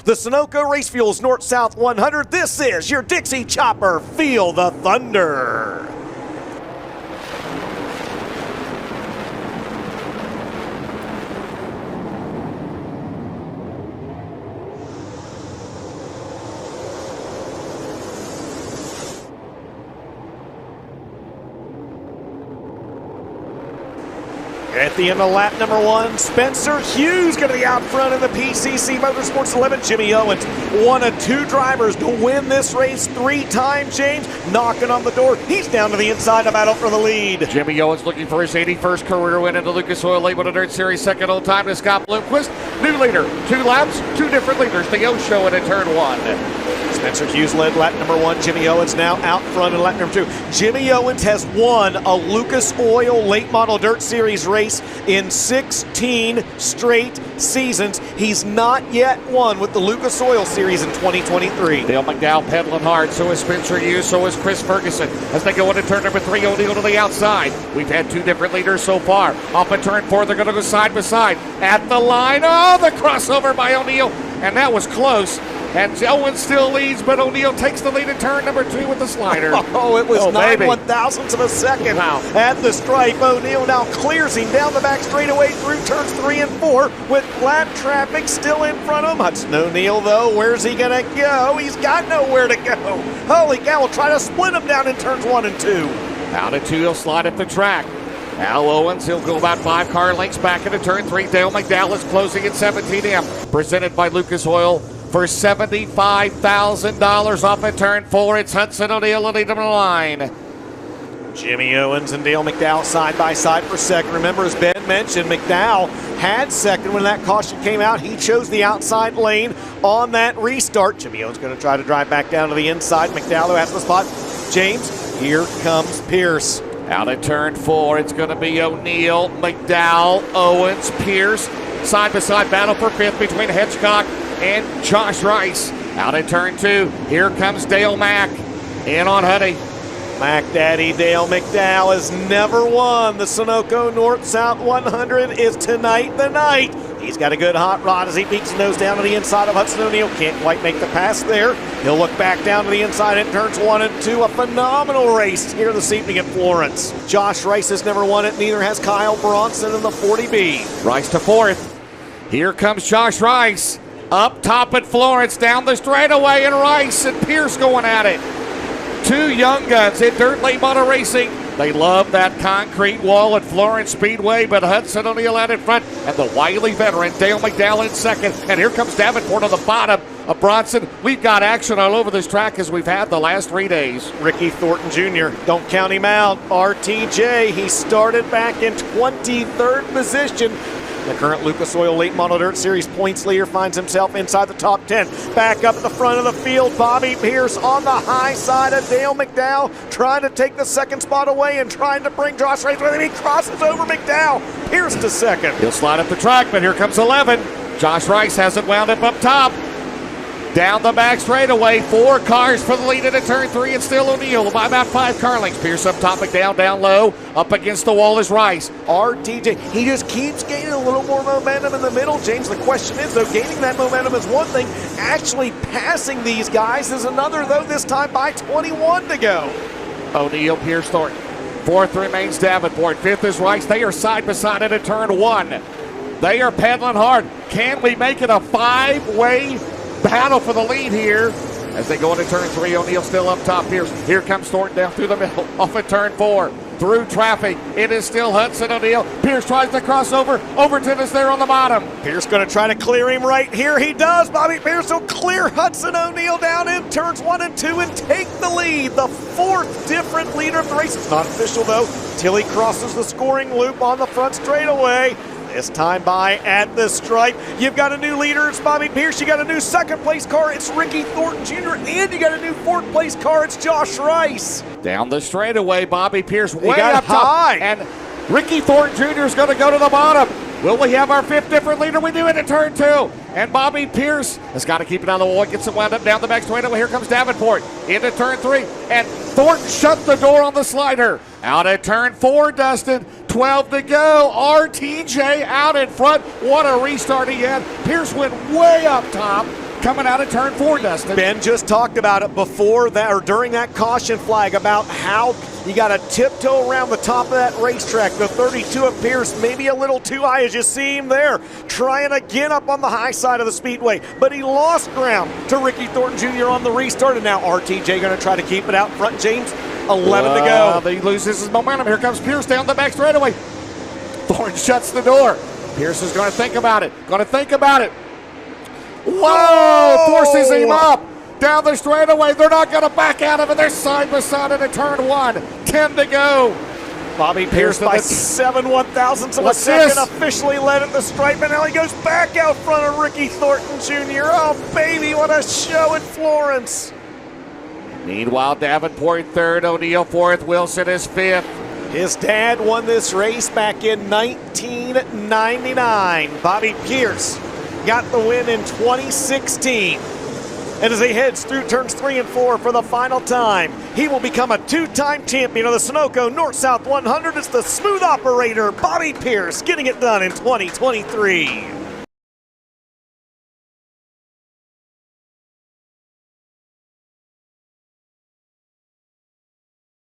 The Sunoco Race Fuels North-South 100. This is your Dixie Chopper. Feel the thunder. At the end of lap number 1, Spencer Hughes going to be out front in the PCC Motorsports 11. Jimmy Owens, one of 2 drivers to win this race 3 times, James, knocking on the door. He's down to the inside to battle for the lead. Jimmy Owens looking for his 81st career win in the Lucas Oil Late Model Dirt Series. Second all time to Scott Bloomquist. New leader, 2 laps, 2 different leaders. The O-Show in turn 1. Spencer Hughes led lap number 1. Jimmy Owens now out front in lap number 2. Jimmy Owens has won a Lucas Oil Late Model Dirt Series race in 16 straight seasons. He's not yet won with the Lucas Oil Series in 2023. Dale McDowell pedaling hard. So is Spencer Hughes. So is Chris Ferguson. As they go into turn number 3, O'Neal to the outside. We've had 2 different leaders so far. Off at turn 4, they're going to go side by side. At the line, oh, the crossover by O'Neal. And that was close. And Owens still leads, but O'Neal takes the lead in turn number 2 with the slider. Oh, it was 9/1000ths of a second at the stripe. O'Neal now clears him down the back straightaway through turns 3 and 4 with flat traffic still in front of him. Hudson O'Neal, though, where's he going to go? He's got nowhere to go. Holy cow, we'll try to split him down in turns 1 and 2. Out of 2, he'll slide up the track. Al Owens, he'll go about 5 car lengths back into turn 3. Dale McDowell is closing at 17M. Presented by Lucas Oil. For $75,000 off at turn 4, it's Hudson O'Neal leading the line. Jimmy Owens and Dale McDowell side by side for second. Remember, as Ben mentioned, McDowell had second when that caution came out. He chose the outside lane on that restart. Jimmy Owens going to try to drive back down to the inside. McDowell who has the spot. James, here comes Pierce. Out at turn 4, it's going to be O'Neal, McDowell, Owens, Pierce. Side by side battle for 5th between Hitchcock and Josh Rice. Out at turn 2, here comes Dale Mack in on Huddy. Mac Daddy Dale McDowell has never won the Sunoco North-South 100. Is tonight the night? He's got a good hot rod as he peeks his nose down to the inside of Hudson O'Neal. Can't quite make the pass there. He'll look back down to the inside in turns 1 and 2. A phenomenal race here this evening at Florence. Josh Rice has never won it. Neither has Kyle Bronson in the 40B. Rice to 4th. Here comes Josh Rice. Up top at Florence, down the straightaway, and Rice and Pierce going at it. 2 young guns in dirt late model racing. They love that concrete wall at Florence Speedway, but Hudson O'Neal out in front, and the wily veteran Dale McDowell in second. And here comes Davenport on the bottom of Bronson. We've got action all over this track as we've had the last 3 days. Ricky Thornton Jr., don't count him out. RTJ, he started back in 23rd position. The current Lucas Oil Late Model Dirt Series points leader finds himself inside the top 10. Back up at the front of the field, Bobby Pierce on the high side of Dale McDowell, trying to take the second spot away and trying to bring Josh Rice with him. He crosses over McDowell. Pierce to second. He'll slide up the track, but here comes 11. Josh Rice has it wound up top. Down the back straightaway, 4 cars for the lead into turn 3, and still O'Neal by about 5 car lengths. Pierce up top, McDowell down low. Up against the wall is Rice. RTJ, he just keeps gaining a little more momentum in the middle, James. The question is, though, gaining that momentum is one thing. Actually passing these guys is another, though, this time by 21 to go. O'Neal, Pierce, Thornton. 4th remains Davenport. 5th is Rice. They are side by side into turn 1. They are pedaling hard. Can we make it a 5-way battle for the lead here as they go into turn 3? O'Neal still up top. Here comes Thornton down through the middle, off at turn 4, through traffic. It is still Hudson O'Neal. Pierce tries to cross over. Overton is there on the bottom. Pierce going to try to clear him right here. He does. Bobby Pierce will clear Hudson O'Neal down in turns 1 and 2 and take the lead. The 4th different leader of the race. It's not official, though, till he crosses the scoring loop on the front straightaway. This time by at the stripe. You've got a new leader, it's Bobby Pierce. You got a new 2nd place car, it's Ricky Thornton Jr. And you got a new 4th place car, it's Josh Rice. Down the straightaway, Bobby Pierce way up high. And Ricky Thornton Jr. is going to go to the bottom. Will we have our 5th different leader? We do it in turn 2. And Bobby Pierce has got to keep it on the wall. Gets it wound up down the back straightaway. Here comes Davenport into turn 3. And Thornton shut the door on the slider. Out at turn 4, Dustin. 12 to go. RTJ out in front. What a restart he had. Pierce went way up top. coming out of turn 4, Dustin. Ben just talked about it before that, or during that caution flag, about how you got to tiptoe around the top of that racetrack. The 32 appears maybe a little too high, as you see him there, trying again up on the high side of the speedway. But he lost ground to Ricky Thornton Jr. on the restart, and now RTJ going to try to keep it out front. James, 11 to go. He loses his momentum. Here comes Pierce down the back straightaway. Thornton shuts the door. Pierce is going to think about it. Whoa! Forces him up down the straightaway. They're not going to back out of it. They're side by side into turn 1. 10 to go. Bobby Pierce by 7 one-thousandths of a second officially led at the stripe, and now he goes back out front of Ricky Thornton Jr. Oh, baby, what a show at Florence. Meanwhile, Davenport 3rd, O'Neill 4th, Wilson is 5th. His dad won this race back in 1999. Bobby Pierce got the win in 2016. And as he heads through turns 3 and 4 for the final time, he will become a 2-time champion of the Sunoco North-South 100. It's the smooth operator, Bobby Pierce, getting it done in 2023.